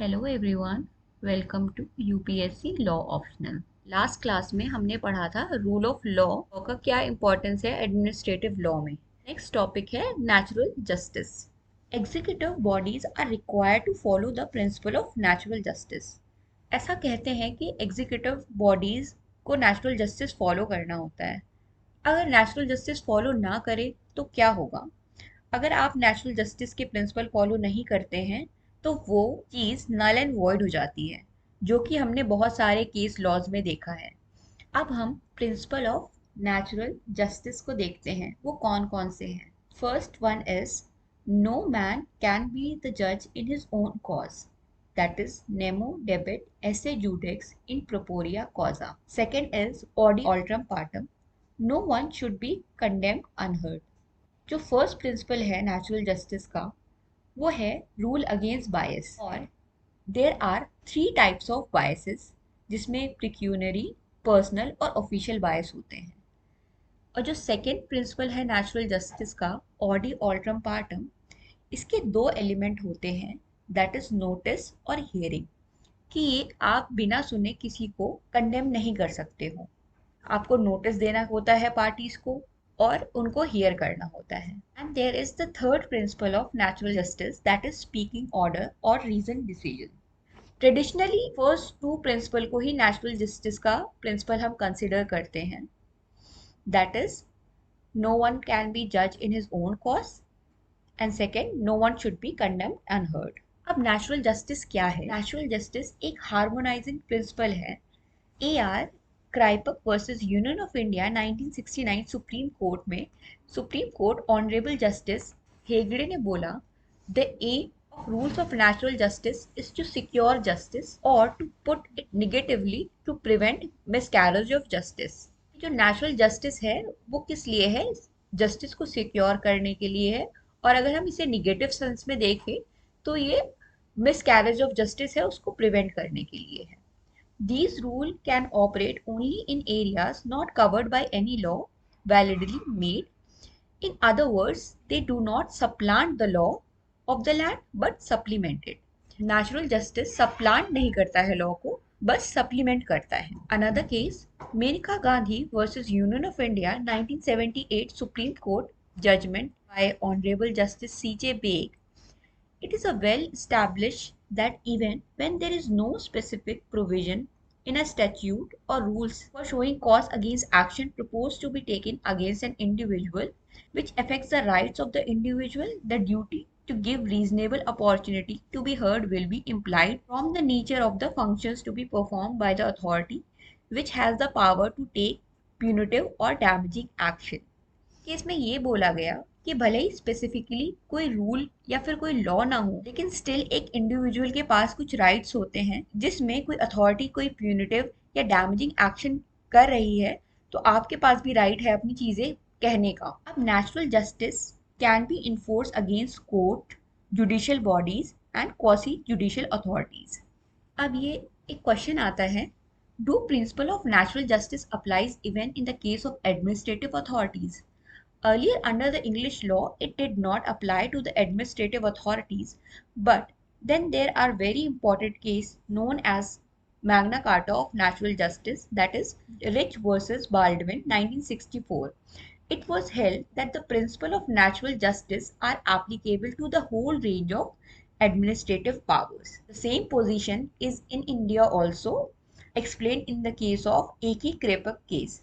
Hello everyone, welcome to UPSC law optional. Last class में हमने पढ़ा था रूल ऑफ लॉ का क्या इंपॉर्टेंस है एडमिनिस्ट्रेटिव लॉ में। नेक्स्ट टॉपिक है natural justice. Executive bodies are required to follow the principle of natural justice. ऐसा कहते हैं कि एग्जीक्यूटिव बॉडीज को नेचुरल जस्टिस फॉलो करना होता है। अगर नेचुरल जस्टिस फॉलो ना करे तो क्या होगा? अगर आप नेचुरल जस्टिस के प्रिंसिपल फॉलो नहीं करते हैं तो वो चीज़ नल एंड वॉइड हो जाती है, जो कि हमने बहुत सारे केस लॉज में देखा है। अब हम प्रिंसिपल ऑफ नेचुरल जस्टिस को देखते हैं, वो कौन कौन से हैं। First one is no man can be the जज in his own cause, that is nemo debet esse judex in proporia causa. Second is audi altrum partem, no one should be condemned unheard. जो first principle है natural justice का वो है rule against bias. और there are three types of biases, जिसमें pecuniary, personal और official बायस होते हैं। और जो सेकेंड प्रिंसिपल है नेचुरल जस्टिस का, ऑडी ऑल्ट्रम पार्टम, इसके दो एलिमेंट होते हैं, दैट इज नोटिस और हियरिंग। कि ये आप बिना सुने किसी को कंडेम नहीं कर सकते हो। आपको नोटिस देना होता है पार्टीज को और उनको हियर करना होता है। And there is the third principle of natural justice, that is speaking order और reason decision. Traditionally first two principle को ही नेचुरल जस्टिस का प्रिंसिपल हम कंसिडर करते हैं, that is no one can be जज in his own cause and second no one should be condemned unheard. अब natural justice क्या है? नेचुरल जस्टिस एक हार्मोनाइजिंग प्रिंसिपल है। A R Kraipak versus union of India 1969 supreme court में supreme court honourable justice Hegde ने बोला, the aim of rules of natural justice is to secure justice और to put it negatively to prevent miscarriage of justice. जो natural justice है वो किस लिए है? जस्टिस को सिक्योर करने के लिए है। और अगर हम इसे निगेटिव सेंस में देखें तो ये मिसकैरेज ऑफ जस्टिस है, उसको प्रिवेंट करने के लिए है। These rules can operate only in areas not covered by any law validly made. In other words, they do not supplant the law of the land but supplement it. Natural justice supplant नहीं करता है law को, बस supplement करता है। Another case, Menaka Gandhi versus Union of India 1978 Supreme Court judgment by Honorable Justice C.J. Beg. It is a well established that even when there is no specific provision in a statute or rules for showing cause against action proposed to be taken against an individual which affects the rights of the individual, the duty to give reasonable opportunity to be heard will be implied from the nature of the functions to be performed by the authority which has the power to take punitive or damaging action. Case में ये बोला गया कि भले ही specifically कोई rule या फिर कोई लॉ ना हो, लेकिन स्टिल एक इंडिविजुअल के पास कुछ राइट्स होते हैं, जिसमें कोई अथॉरिटी कोई प्यूनिटिव या डैमेजिंग एक्शन कर रही है तो आपके पास भी राइट है अपनी चीजें कहने का। अब natural justice can be enforce against court, judicial bodies and quasi judicial authorities. अब ये एक क्वेश्चन आता है, do principal of natural justice applies even in the case of administrative authorities? Earlier, under the English law, it did not apply to the administrative authorities, but then there are very important case known as Magna Carta of Natural Justice, that is Rich versus Baldwin 1964. It was held that the principle of natural justice are applicable to the whole range of administrative powers. The same position is in India also, explained in the case of A.K. Krepak case,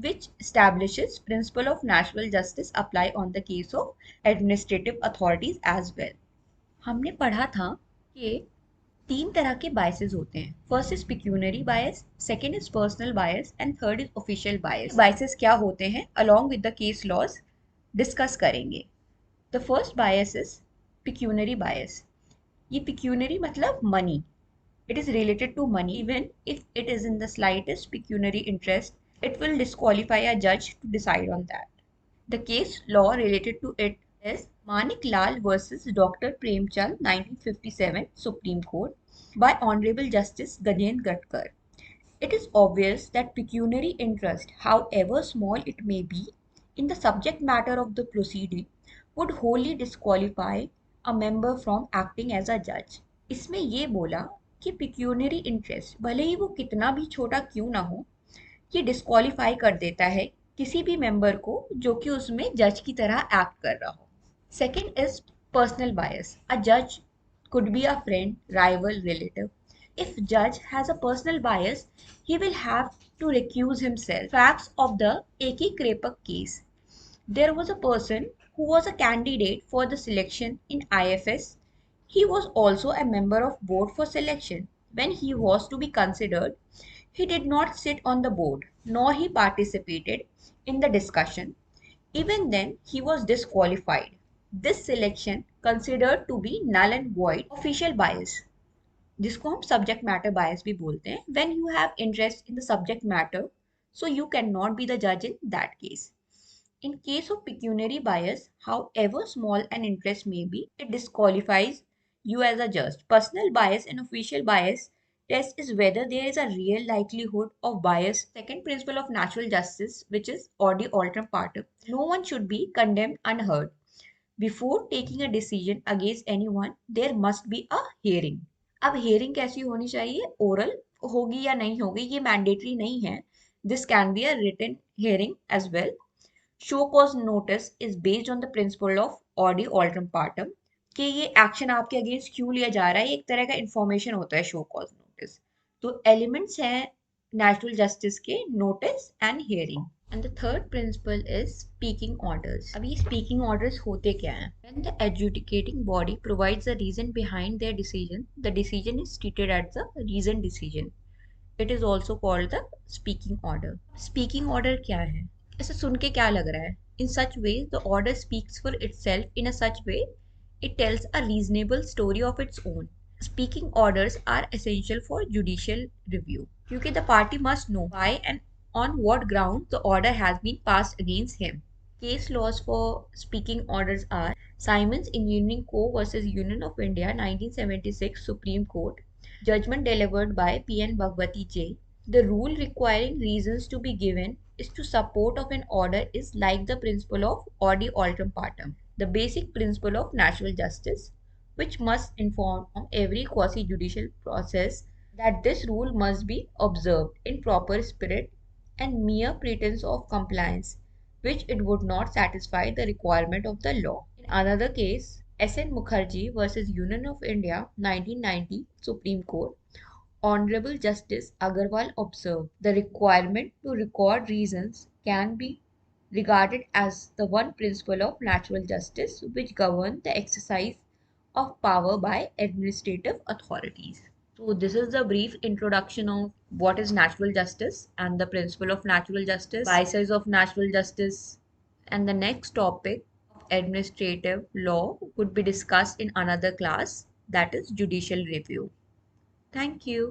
which establishes principle of natural justice apply on the case of administrative authorities as well. हमने पढ़ा था कि तीन तरह के biases होते हैं। First is pecuniary bias, second is personal bias and third is official bias. Biases क्या होते हैं along with the case laws discuss करेंगे। The first bias is pecuniary bias. ये पिक्यूनरी मतलब money, it is related to money. Even if it is in the slightest pecuniary interest, it will disqualify a judge to decide on that. The case law related to it is Manik Lal versus Dr. Premchand 1957 Supreme Court by Honorable Justice Gajendra Gatkar. It is obvious that pecuniary interest, however small it may be, in the subject matter of the proceeding would wholly disqualify a member from acting as a judge. इसमें ये बोला कि pecuniary interest भले ही वो कितना भी छोटा क्यों ना हो, ये डिस्क्वालीफाई कर देता है किसी भी मेंबर को जो कि उसमें जज की तरह एक्ट कर रहा हो। Second is personal bias. A जज could be a friend, rival, relative. If judge has a personal bias, he will have to recuse himself. Facts of the A.K. Krepak case. There was a person who was a candidate for the selection in IFS. He was also a member of board for selection. When he was to be considered, he did not sit on the board, nor he participated in the discussion. Even then, he was disqualified. This selection considered to be null and void official bias, जिसको हम subject matter bias भी बोलते हैं. When you have interest in the subject matter, so you cannot be the judge in that case. In case of pecuniary bias, however small an interest may be, it disqualifies you as a judge. Personal bias and official bias test is whether there is a real likelihood of bias. Second principle of natural justice, which is odi alteram partem. No one should be condemned unheard. Before taking a decision against anyone, there must be a hearing. अब hearing कैसी होनी चाहिए? Oral होगी या नहीं होगी ये mandatory नहीं है. This can be a written hearing as well. Show cause notice is based on the principle of audi alteram partem कि ये एक्शन आपके अगेंस्ट क्यों लिया जा रहा है, एक तरह का इंफॉर्मेशन होता है शो कॉज नोटिस. तो एलिमेंट्स हैं नेचुरल जस्टिस के, notice and hearing. And the third principle is speaking orders. अब ये स्पीकिंग ऑर्डर्स होते क्या हैं? When the adjudicating body provides the reason behind their decision, the decision is treated as the reason decision. It is also called the speaking order. Speaking order क्या है? ऐसे सुन के क्या लग रहा है? In such way the order speaks for itself in a such way it tells a reasonable story of its own. Speaking orders are essential for judicial review क्योंकि the party must know why and on what ground the order has been passed against him. Case laws for speaking orders are Simons Engineering Co. versus Union of India 1976 Supreme Court. Judgment delivered by P.N. Bhagwati J. The rule requiring reasons to be given is to support of an order is like the principle of odi alteram partem, the basic principle of natural justice, which must inform on every quasi-judicial process that this rule must be observed in proper spirit and mere pretense of compliance, which it would not satisfy the requirement of the law. In another case, S.N. Mukherjee versus Union of India 1990 Supreme Court, Honorable Justice Agarwal observed the requirement to record reasons can be regarded as the one principle of natural justice which governs the exercise of power by administrative authorities. So this is the brief introduction of what is natural justice and the principle of natural justice, biases of natural justice, and the next topic of administrative law would be discussed in another class, that is judicial review. Thank you.